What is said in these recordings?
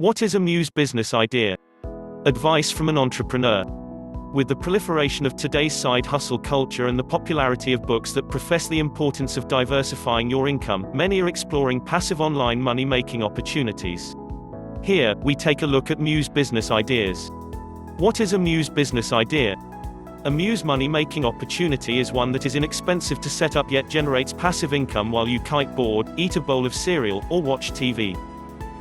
What is a Muse business idea? Advice from an entrepreneur. With the proliferation of today's side hustle culture and the popularity of books that profess the importance of diversifying your income, many are exploring passive online money-making opportunities. Here, we take a look at Muse business ideas. What is a Muse business idea? A Muse money-making opportunity is one that is inexpensive to set up yet generates passive income while you kiteboard, eat a bowl of cereal, or watch TV.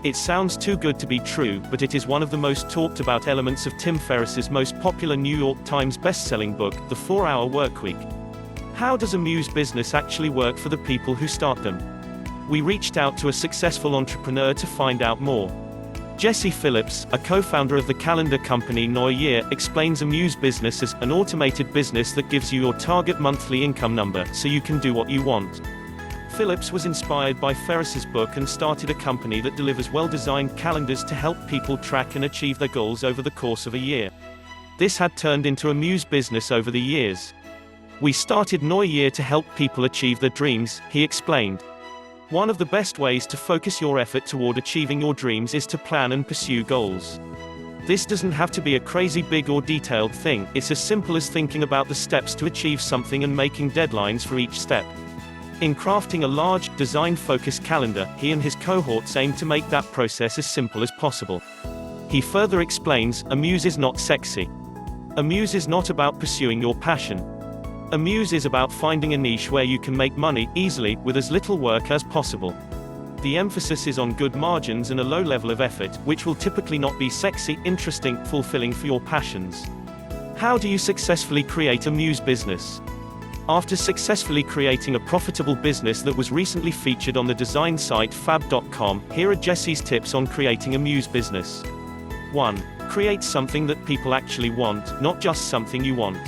It sounds too good to be true, but it is one of the most talked about elements of Tim Ferriss's most popular New York Times best-selling book, The 4-Hour Workweek. How does a Muse business actually work for the people who start them? We reached out to a successful entrepreneur to find out more. Jesse Phillips, a co-founder of the calendar company Neue Year, explains a Muse business as an automated business that gives you your target monthly income number, so you can do what you want. Phillips was inspired by Ferriss's book and started a company that delivers well-designed calendars to help people track and achieve their goals over the course of a year. This had turned into a Muse business over the years. We started Neue Year to help people achieve their dreams, he explained. One of the best ways to focus your effort toward achieving your dreams is to plan and pursue goals. This doesn't have to be a crazy big or detailed thing, it's as simple as thinking about the steps to achieve something and making deadlines for each step. In crafting a large, design-focused calendar, he and his cohorts aim to make that process as simple as possible. He further explains, a muse is not sexy. A muse is not about pursuing your passion. A muse is about finding a niche where you can make money, easily, with as little work as possible. The emphasis is on good margins and a low level of effort, which will typically not be sexy, interesting, fulfilling for your passions. How do you successfully create a Muse business? After successfully creating a profitable business that was recently featured on the design site fab.com, here are Jesse's tips on creating a Muse business. 1. Create something that people actually want, not just something you want.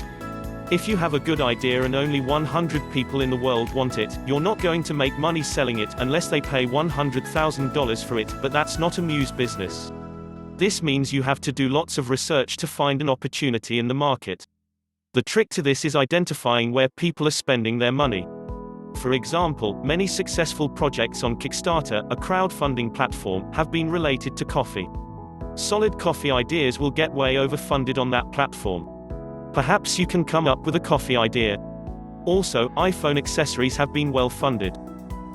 If you have a good idea and only 100 people in the world want it, you're not going to make money selling it unless they pay $100,000 for it, but that's not a Muse business. This means you have to do lots of research to find an opportunity in the market. The trick to this is identifying where people are spending their money. For example, many successful projects on Kickstarter, a crowdfunding platform, have been related to coffee. Solid coffee ideas will get way overfunded on that platform. Perhaps you can come up with a coffee idea. Also, iPhone accessories have been well funded.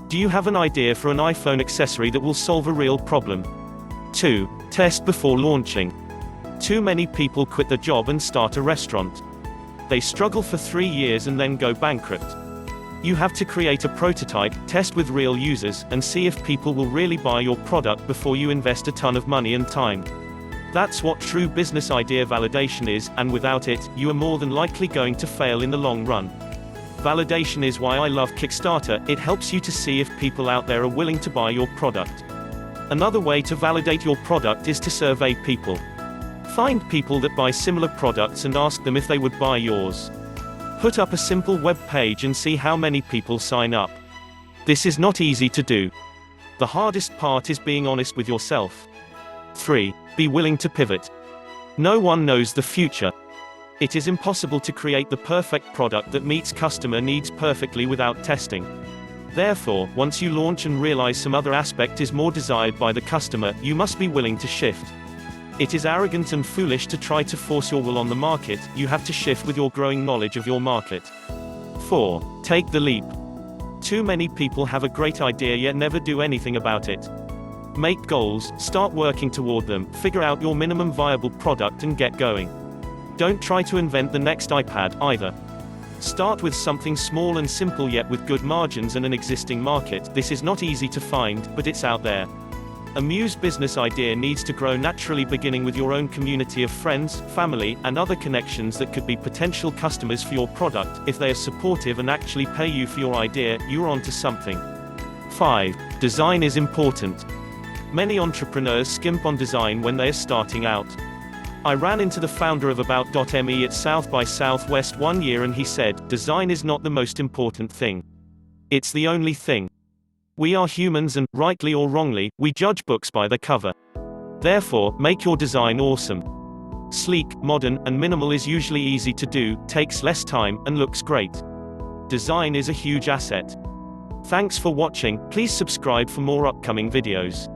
Do you have an idea for an iPhone accessory that will solve a real problem? 2. Test before launching. Too many people quit their job and start a restaurant. They struggle for 3 years and then go bankrupt. You have to create a prototype, test with real users, and see if people will really buy your product before you invest a ton of money and time. That's what true business idea validation is, and without it, you are more than likely going to fail in the long run. Validation is why I love Kickstarter, it helps you to see if people out there are willing to buy your product. Another way to validate your product is to survey people. Find people that buy similar products and ask them if they would buy yours. Put up a simple web page and see how many people sign up. This is not easy to do. The hardest part is being honest with yourself. 3. Be willing to pivot. No one knows the future. It is impossible to create the perfect product that meets customer needs perfectly without testing. Therefore, once you launch and realize some other aspect is more desired by the customer, you must be willing to shift. It is arrogant and foolish to try to force your will on the market, you have to shift with your growing knowledge of your market. 4. Take the leap. Too many people have a great idea yet never do anything about it. Make goals, start working toward them, figure out your minimum viable product and get going. Don't try to invent the next iPad, either. Start with something small and simple yet with good margins and an existing market. This is not easy to find, but it's out there. A Muse business idea needs to grow naturally, beginning with your own community of friends, family, and other connections that could be potential customers for your product. If they are supportive and actually pay you for your idea, you're onto something. 5. Design is important. Many entrepreneurs skimp on design when they are starting out. I ran into the founder of About.me at South by Southwest one year and he said, "Design is not the most important thing. It's the only thing. We are humans and, rightly or wrongly, we judge books by their cover. Therefore, make your design awesome. Sleek, modern, and minimal is usually easy to do, takes less time, and looks great. Design is a huge asset." Thanks for watching, please subscribe for more upcoming videos.